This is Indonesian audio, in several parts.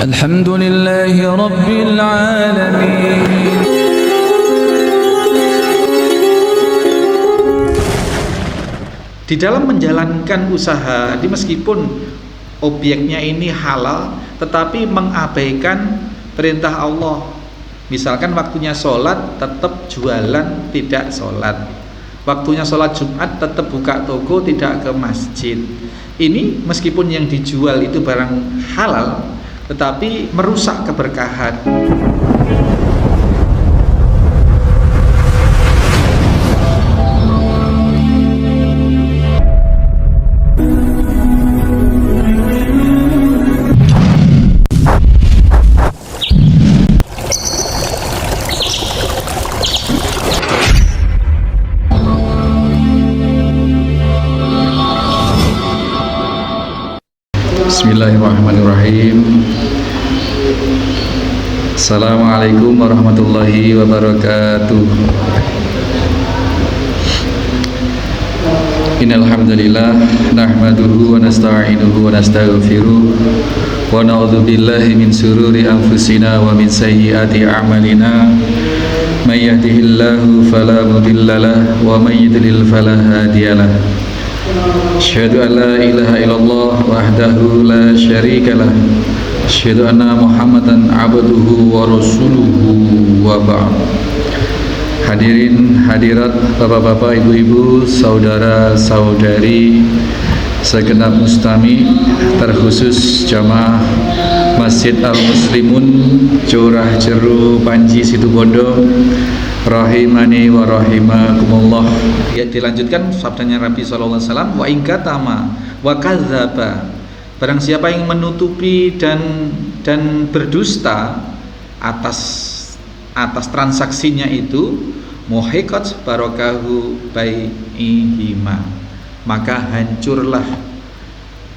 Alhamdulillahi Rabbil Alamin. Di dalam menjalankan usaha, meskipun objeknya ini halal, tetapi mengabaikan perintah Allah. Misalkan waktunya sholat, tetap jualan, tidak sholat. Waktunya sholat Jumat, tetap buka toko, tidak ke masjid. Ini meskipun yang dijual itu barang halal, tetapi merusak keberkahan. Bismillahirrahmanirrahim. Assalamualaikum warahmatullahi wabarakatuh. Innal hamdalillah nahmaduhu wa nasta'inuhu wa nastaghfiruh wa na'udzu billahi min shururi anfusina wa min sayyiati a'malina. May yahdihillahu fala mudhillalah wa may yudlil fala hadiyalah. Asyhadu an la ilaha illallah wahdahu la syarikalah. Asyhadu anna Muhammadan abduhu wa rasuluhu wa ba'd. Hadirin hadirat, bapak-bapak, ibu-ibu, saudara-saudari, segenap mustami, terkhusus jamaah Masjid Al-Muslimun Curah Jeru Panji Situbondo, rahimani wa rahimakumullah. Ya, dilanjutkan sabdanya Nabi sallallahu alaihi wasallam, wa in katama wa kadzdzaba. Barang siapa yang menutupi dan berdusta atas transaksinya itu, muhiqat barakahu bai'ihima, maka hancurlah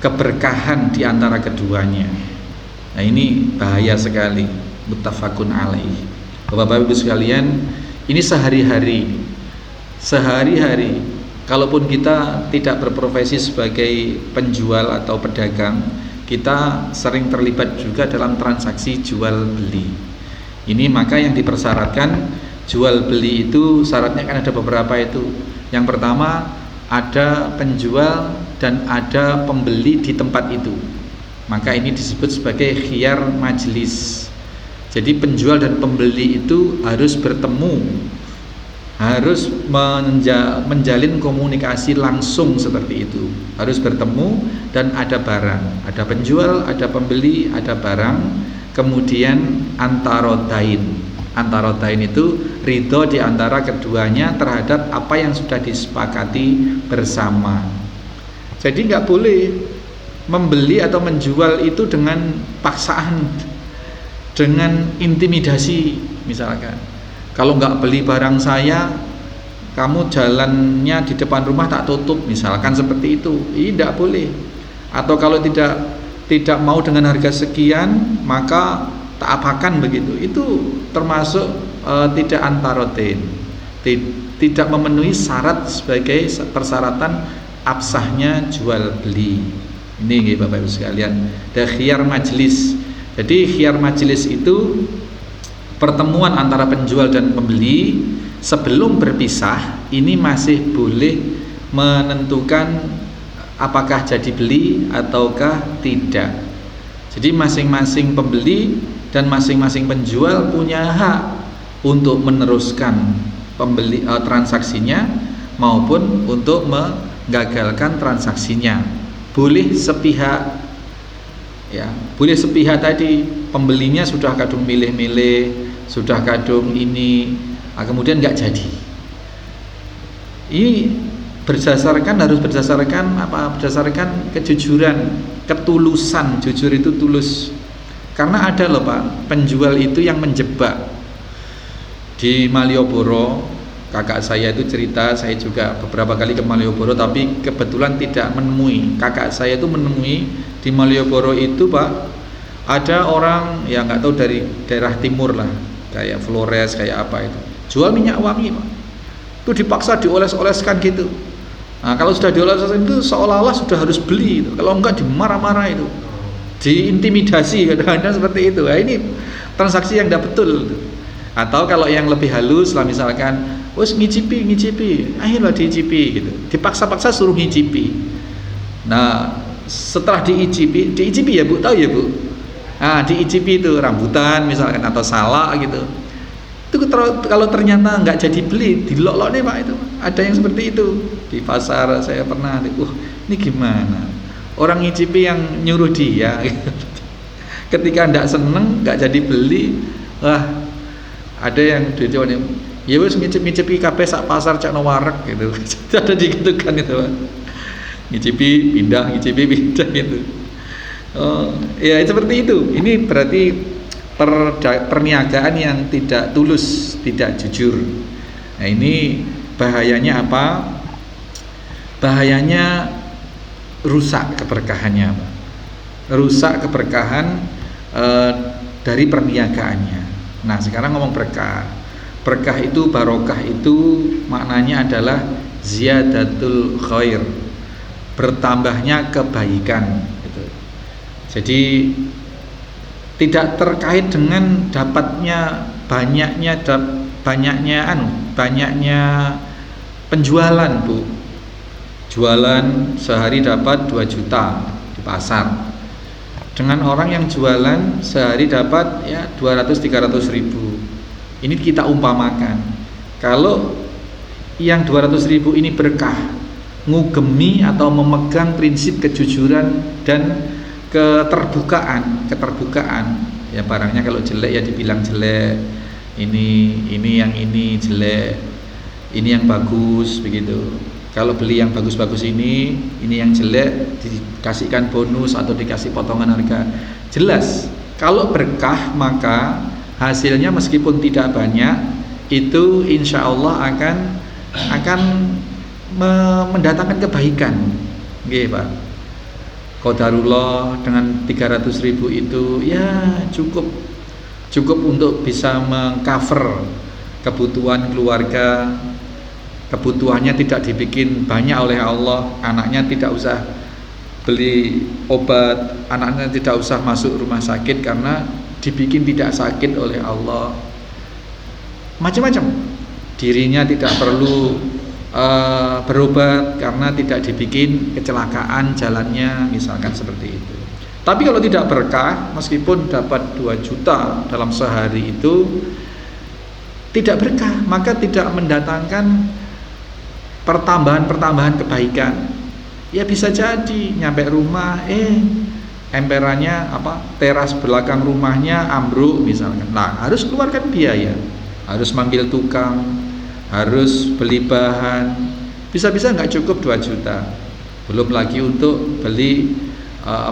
keberkahan di antara keduanya. Nah, ini bahaya sekali. Muttafaqun alaih. Bapak-bapak ibu sekalian, ini sehari-hari kalaupun kita tidak berprofesi sebagai penjual atau pedagang, kita sering terlibat juga dalam transaksi jual beli. Ini maka yang dipersyaratkan jual beli itu syaratnya kan ada beberapa itu. Yang pertama, ada penjual dan ada pembeli di tempat itu. Maka ini disebut sebagai khiyar majlis. Jadi penjual dan pembeli itu harus bertemu, harus menjalin komunikasi langsung seperti itu. Harus bertemu dan ada barang, ada penjual, ada pembeli, ada barang. Kemudian antarodain itu ridho di antara keduanya terhadap apa yang sudah disepakati bersama. Jadi nggak boleh membeli atau menjual itu dengan paksaan, dengan intimidasi. Misalkan, kalau nggak beli barang saya, kamu jalannya di depan rumah tak tutup, misalkan seperti itu. Ini tidak boleh. Atau kalau tidak mau dengan harga sekian, maka tak apakan begitu. Itu termasuk tidak antarotin, tidak memenuhi syarat sebagai persyaratan absahnya jual beli. Ini Bapak Ibu sekalian, ada khiyar majlis. Jadi khiyar majlis itu pertemuan antara penjual dan pembeli sebelum berpisah. Ini masih boleh menentukan apakah jadi beli ataukah tidak. Jadi masing-masing pembeli dan masing-masing penjual punya hak untuk meneruskan transaksinya maupun untuk menggagalkan transaksinya. Boleh sepihak, ya, boleh sepihak tadi. Pembelinya sudah kadung milih-milih, sudah kadung ini, kemudian nggak jadi. Ini harus berdasarkan apa? Berdasarkan kejujuran, ketulusan. Jujur itu tulus. Karena ada loh Pak, penjual itu yang menjebak. Di Malioboro, kakak saya itu cerita, saya juga beberapa kali ke Malioboro, tapi kebetulan tidak menemui. Kakak saya itu menemui di Malioboro itu Pak, ada orang yang nggak tahu dari daerah timur lah, kayak Flores, kayak apa itu, jual minyak wangi Pak. Itu dipaksa dioles-oleskan gitu. Nah, kalau sudah dioles itu seolah-olah sudah harus beli itu. Kalau enggak dimarah-marah itu. diintimidasi kadang-kadang seperti itu. Nah, ini transaksi yang tidak betul. Atau kalau yang lebih halus lah, misalkan wes ngicipi, ayolah diicipi gitu, dipaksa-paksa suruh ngicipi. Nah setelah diicipi ya Bu, tahu ya Bu, nah diicipi itu rambutan misalkan atau salak gitu, itu kalau ternyata nggak jadi beli, dilok-lok nih Pak. Itu ada yang seperti itu di pasar, saya pernah. Ini gimana orang ngicipi yang nyuruh dia gitu. Ketika nggak seneng, nggak jadi beli, wah ada yang dijualnya ya wes ngicipi kabeh sak pasar cak wareg gitu. Ada digitukan itu Pak. Ngicipi pindah gitu. Oh ya seperti itu. Ini berarti perniagaan yang tidak tulus, tidak jujur. Nah ini bahayanya apa? Bahayanya rusak keberkahannya, Pak. Rusak keberkahan dari perniagaannya. Nah sekarang ngomong berkah. Berkah itu, barokah itu maknanya adalah ziyadatul khair, bertambahnya kebaikan gitu. Jadi tidak terkait dengan dapatnya banyaknya penjualan Bu. Jualan sehari dapat 2 juta di pasar, dengan orang yang jualan sehari dapat ya 200-300 ribu. Ini kita umpamakan. Kalau yang 200 ribu ini berkah, ngugemi atau memegang prinsip kejujuran dan keterbukaan. Ya barangnya kalau jelek ya dibilang jelek, ini yang ini jelek, ini yang bagus begitu. Kalau beli yang bagus-bagus ini yang jelek dikasihkan bonus atau dikasih potongan harga. Jelas kalau berkah maka hasilnya meskipun tidak banyak itu insya Allah akan mendatangkan kebaikan. Nggih Pak. Qadarullah dengan 300 ribu itu ya cukup untuk bisa mengcover kebutuhan keluarga. Kebutuhannya tidak dibikin banyak oleh Allah, anaknya tidak usah beli obat, anaknya tidak usah masuk rumah sakit karena dibikin tidak sakit oleh Allah. Macam-macam. Dirinya tidak perlu berobat karena tidak dibikin kecelakaan jalannya, misalkan seperti itu. Tapi kalau tidak berkah, meskipun dapat 2 juta dalam sehari itu tidak berkah, maka tidak mendatangkan pertambahan kebaikan. Ya bisa jadi nyampe rumah emperannya teras belakang rumahnya ambruk misalkan. Nah, harus keluarkan biaya, harus manggil tukang, harus beli bahan. Bisa-bisa nggak cukup 2 juta. Belum lagi untuk beli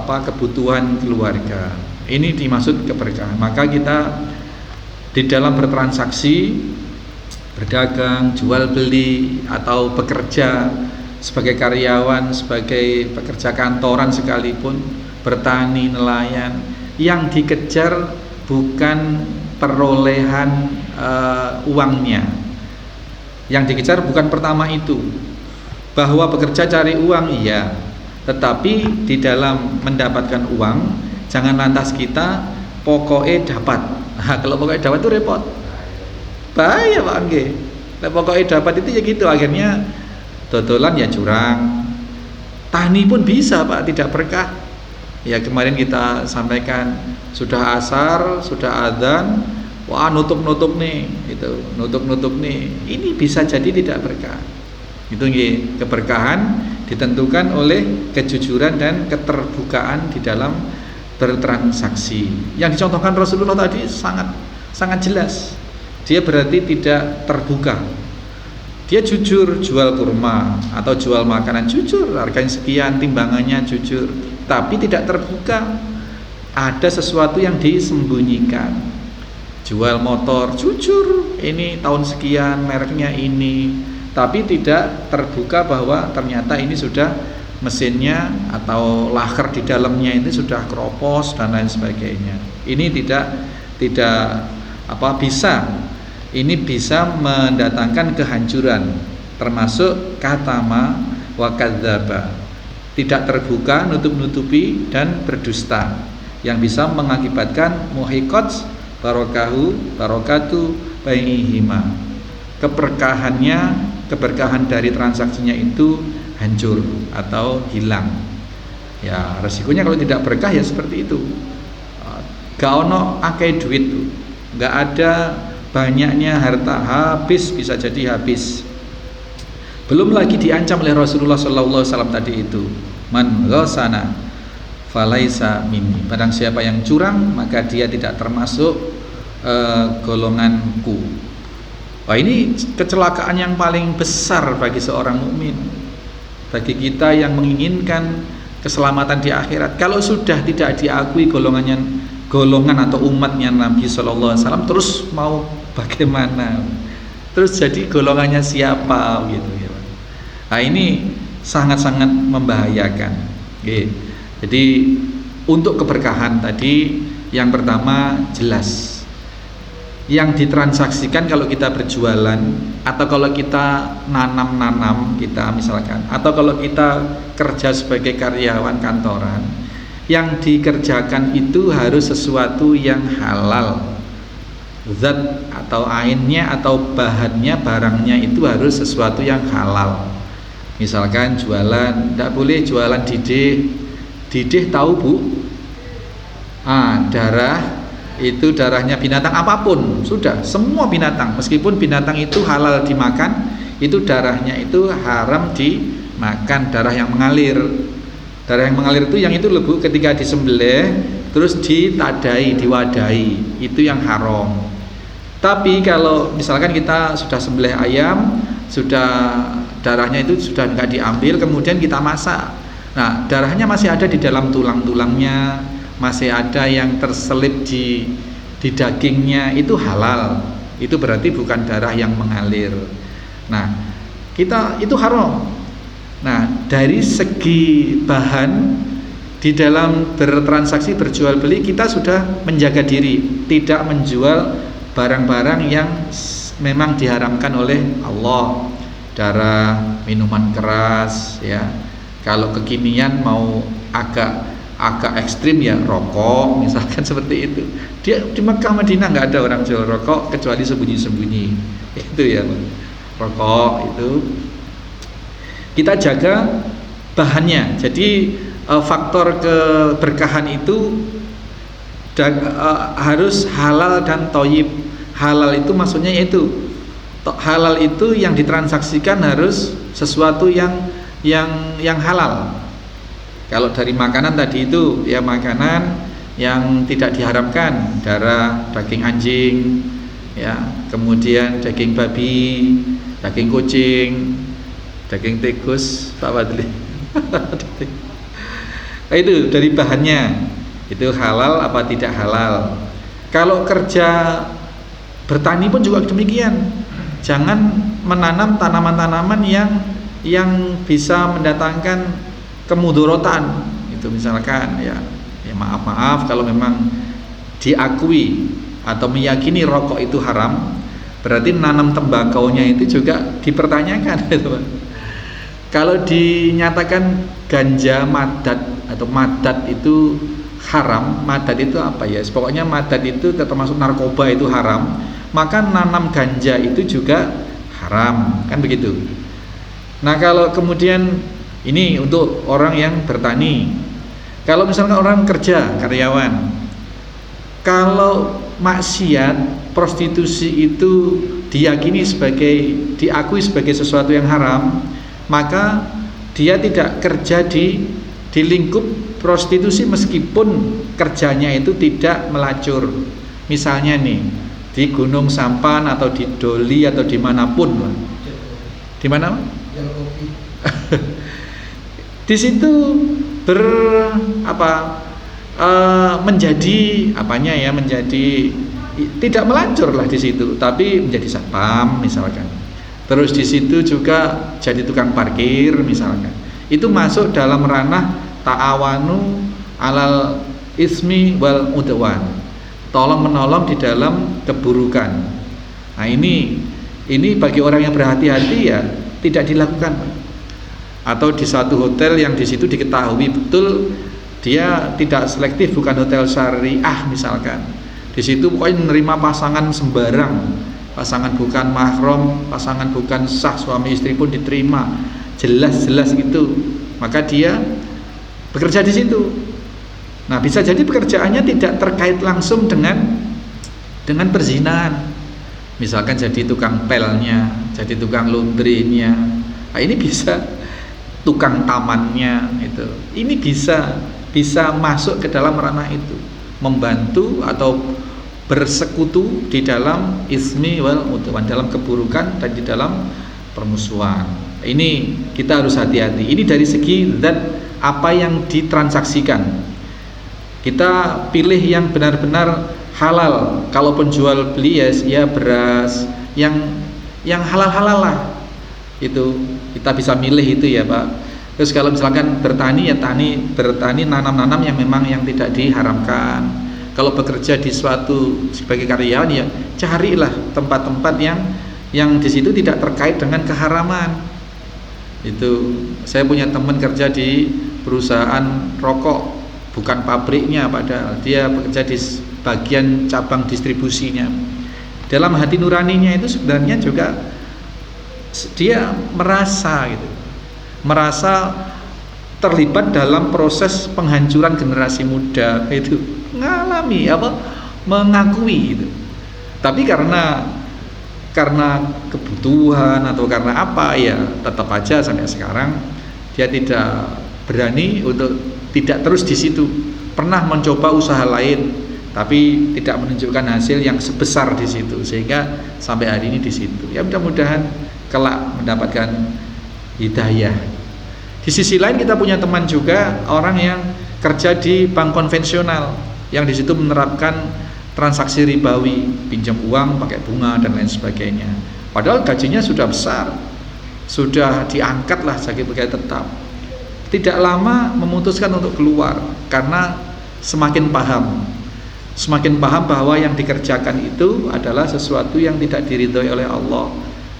kebutuhan keluarga. Ini dimaksud keberkahan. Maka kita di dalam bertransaksi, berdagang, jual beli atau bekerja sebagai karyawan, sebagai pekerja kantoran sekalipun, bertani, nelayan, yang dikejar bukan perolehan uangnya. Yang dikejar bukan pertama itu. Bahwa bekerja cari uang iya, tetapi di dalam mendapatkan uang jangan lantas kita pokoknya dapat. Nah, kalau pokoknya dapat itu repot. Bahaya Pak Angge. Nah, pokoknya dapat itu ya gitu, akhirnya dodolan ya curang. Tani pun bisa Pak, tidak berkah. Ya kemarin kita sampaikan sudah asar, sudah adzan, wah nutup nih, itu nutup nih. Ini bisa jadi tidak berkah. Itu nggih, keberkahan ditentukan oleh kejujuran dan keterbukaan di dalam bertransaksi. Yang dicontohkan Rasulullah tadi sangat jelas. Dia berarti tidak terbuka. Dia jujur jual kurma atau jual makanan, jujur harganya sekian, timbangannya jujur, tapi tidak terbuka. Ada sesuatu yang disembunyikan. Jual motor, jujur, ini tahun sekian, mereknya ini, tapi tidak terbuka bahwa ternyata ini sudah mesinnya atau laker di dalamnya ini sudah keropos dan lain sebagainya. Ini tidak bisa mendatangkan kehancuran, termasuk katama wa kadzdzaba, tidak terbuka, nutup-nutupi dan berdusta. yang bisa mengakibatkan muhiqat barokatu bainihima, keberkahan dari transaksinya itu hancur atau hilang. Ya, resikonya kalau tidak berkah ya seperti itu. Gak ono akeh duit tuh, gak ada banyaknya harta, habis, bisa jadi habis. Belum lagi diancam oleh Rasulullah SAW tadi itu, man ghasana falaisa minni, barang siapa yang curang maka dia tidak termasuk golonganku. Wah, ini kecelakaan yang paling besar bagi seorang mukmin, bagi kita yang menginginkan keselamatan di akhirat. Kalau sudah tidak diakui golongan atau umatnya Nabi SAW, terus mau bagaimana? Terus jadi golongannya siapa gitu ya. Nah, ini sangat-sangat membahayakan. Oke. Jadi untuk keberkahan tadi yang pertama jelas, yang ditransaksikan kalau kita berjualan atau kalau kita nanam kita misalkan, atau kalau kita kerja sebagai karyawan kantoran, yang dikerjakan itu harus sesuatu yang halal. Zat atau ainnya atau bahannya, barangnya itu harus sesuatu yang halal. Misalkan jualan, tidak boleh jualan didih tahu Bu? Darah itu darahnya binatang apapun, sudah semua binatang, meskipun binatang itu halal dimakan, itu darahnya itu haram dimakan. Darah yang mengalir itu yang itu lebu ketika disembelih terus ditadai, diwadahi, itu yang haram. Tapi kalau misalkan kita sudah sembelih ayam, sudah darahnya itu sudah nggak diambil, kemudian kita masak, nah darahnya masih ada di dalam tulang-tulangnya, masih ada yang terselip di dagingnya, itu halal. Itu berarti bukan darah yang mengalir. Nah, kita itu haram. Nah, dari segi bahan di dalam bertransaksi berjual beli, kita sudah menjaga diri, tidak menjual barang-barang yang memang diharamkan oleh Allah. Darah, minuman keras, ya. Kalau kekinian mau agak ekstrim ya rokok misalkan seperti itu. Dia di Mekah Madinah nggak ada orang jual rokok kecuali sembunyi-sembunyi. Itu ya, rokok itu kita jaga bahannya. Jadi faktor keberkahan itu harus halal dan thayyib. Halal itu maksudnya yaitu halal itu yang ditransaksikan harus sesuatu yang halal. Kalau dari makanan tadi itu ya makanan yang tidak diharamkan, darah, daging anjing, ya, kemudian daging babi, daging kucing, daging tikus, Pak Wadli. Itu dari bahannya itu halal apa tidak halal. Kalau kerja bertani pun juga demikian. Jangan menanam tanaman-tanaman yang bisa mendatangkan kemudorotan. Itu misalkan ya maaf kalau memang diakui atau meyakini rokok itu haram, berarti nanam tembakaunya itu juga dipertanyakan gitu. Kalau dinyatakan ganja madat atau madat itu haram, madat itu apa ya? Pokoknya madat itu termasuk narkoba, itu haram, maka nanam ganja itu juga haram, kan begitu. Nah, kalau kemudian ini untuk orang yang bertani. Kalau misalkan orang kerja, karyawan, kalau maksiat, prostitusi itu diakui sebagai sesuatu yang haram, maka dia tidak kerja di lingkup prostitusi meskipun kerjanya itu tidak melacur. Misalnya nih, di Gunung Sampan atau di Doli atau dimanapun, di mana? Di situ menjadi tidak melacur lah di situ, tapi menjadi satpam misalkan. Terus di situ juga jadi tukang parkir misalkan. Itu masuk dalam ranah ta'awanu alal ismi wal udwan, tolong menolong di dalam keburukan. Nah, ini bagi orang yang berhati-hati ya tidak dilakukan. Atau di satu hotel yang di situ diketahui betul Dia tidak selektif, bukan hotel syariah misalkan. Di situ pokoknya menerima pasangan sembarang, pasangan bukan mahram, pasangan bukan sah, suami istri pun diterima, jelas-jelas itu. Maka dia bekerja di situ. Nah, bisa jadi pekerjaannya tidak terkait langsung dengan perzinahan. Misalkan jadi tukang pelnya, jadi tukang laundrynya. Nah, ini bisa tukang tamannya itu. Ini bisa masuk ke dalam ranah itu, membantu atau bersekutu di dalam ismi wal udwan, dalam keburukan dan di dalam permusuhan. Ini kita harus hati-hati. Ini dari segi zat apa yang ditransaksikan. Kita pilih yang benar-benar halal. Kalaupun jual beli ya beras yang halal-halal lah. Itu kita bisa milih itu ya Pak. Terus kalau misalkan bertani ya bertani nanam-nanam yang memang yang tidak diharamkan. Kalau bekerja di suatu sebagai karyawan ya carilah tempat-tempat yang di situ tidak terkait dengan keharaman. Itu saya punya teman kerja di perusahaan rokok, bukan pabriknya, padahal dia bekerja di bagian cabang distribusinya. Dalam hati nuraninya itu sebenarnya juga dia merasa terlibat dalam proses penghancuran generasi muda, itu mengakui itu. Tapi karena kebutuhan atau karena apa ya tetap aja sampai sekarang dia tidak berani untuk tidak terus di situ. Pernah mencoba usaha lain tapi tidak menunjukkan hasil yang sebesar di situ, sehingga sampai hari ini di situ. Ya mudah-mudahan kelak mendapatkan hidayah. Di sisi lain kita punya teman juga orang yang kerja di bank konvensional yang di situ menerapkan transaksi ribawi, pinjam uang pakai bunga dan lain sebagainya. Padahal gajinya sudah besar, sudah diangkat lah sebagai pegawai tetap. Tidak lama memutuskan untuk keluar karena semakin paham bahwa yang dikerjakan itu adalah sesuatu yang tidak diridhoi oleh Allah,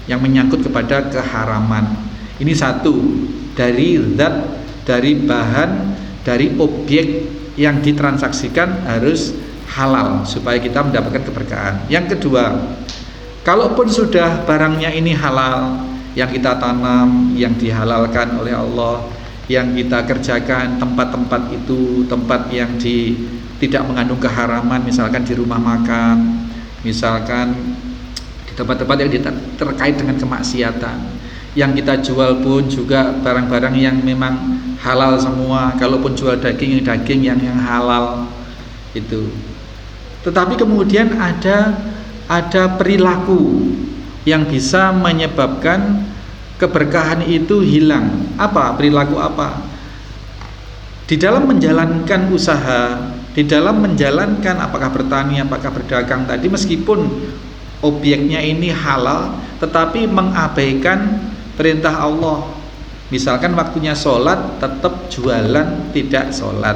yang menyangkut kepada keharaman. Ini satu dari zat, dari bahan, dari objek yang ditransaksikan harus halal supaya kita mendapatkan keberkahan. Yang kedua, kalaupun sudah barangnya ini halal, yang kita tanam, yang dihalalkan oleh Allah, yang kita kerjakan, tempat-tempat itu tempat yang tidak mengandung keharaman, misalkan di rumah makan, misalkan di tempat-tempat yang terkait dengan kemaksiatan. Yang kita jual pun juga barang-barang yang memang halal semua. Kalaupun jual daging yang halal itu. Tetapi kemudian ada perilaku yang bisa menyebabkan keberkahan itu hilang. Apa perilaku apa? Di dalam menjalankan usaha, di dalam menjalankan apakah bertani, apakah berdagang tadi, meskipun objeknya ini halal, tetapi mengabaikan perintah Allah. Misalkan waktunya sholat tetap jualan, tidak sholat.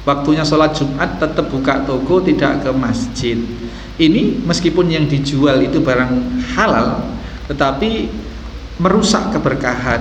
Waktunya sholat Jumat tetap buka toko, tidak ke masjid. Ini meskipun yang dijual itu barang halal, tetapi merusak keberkahan.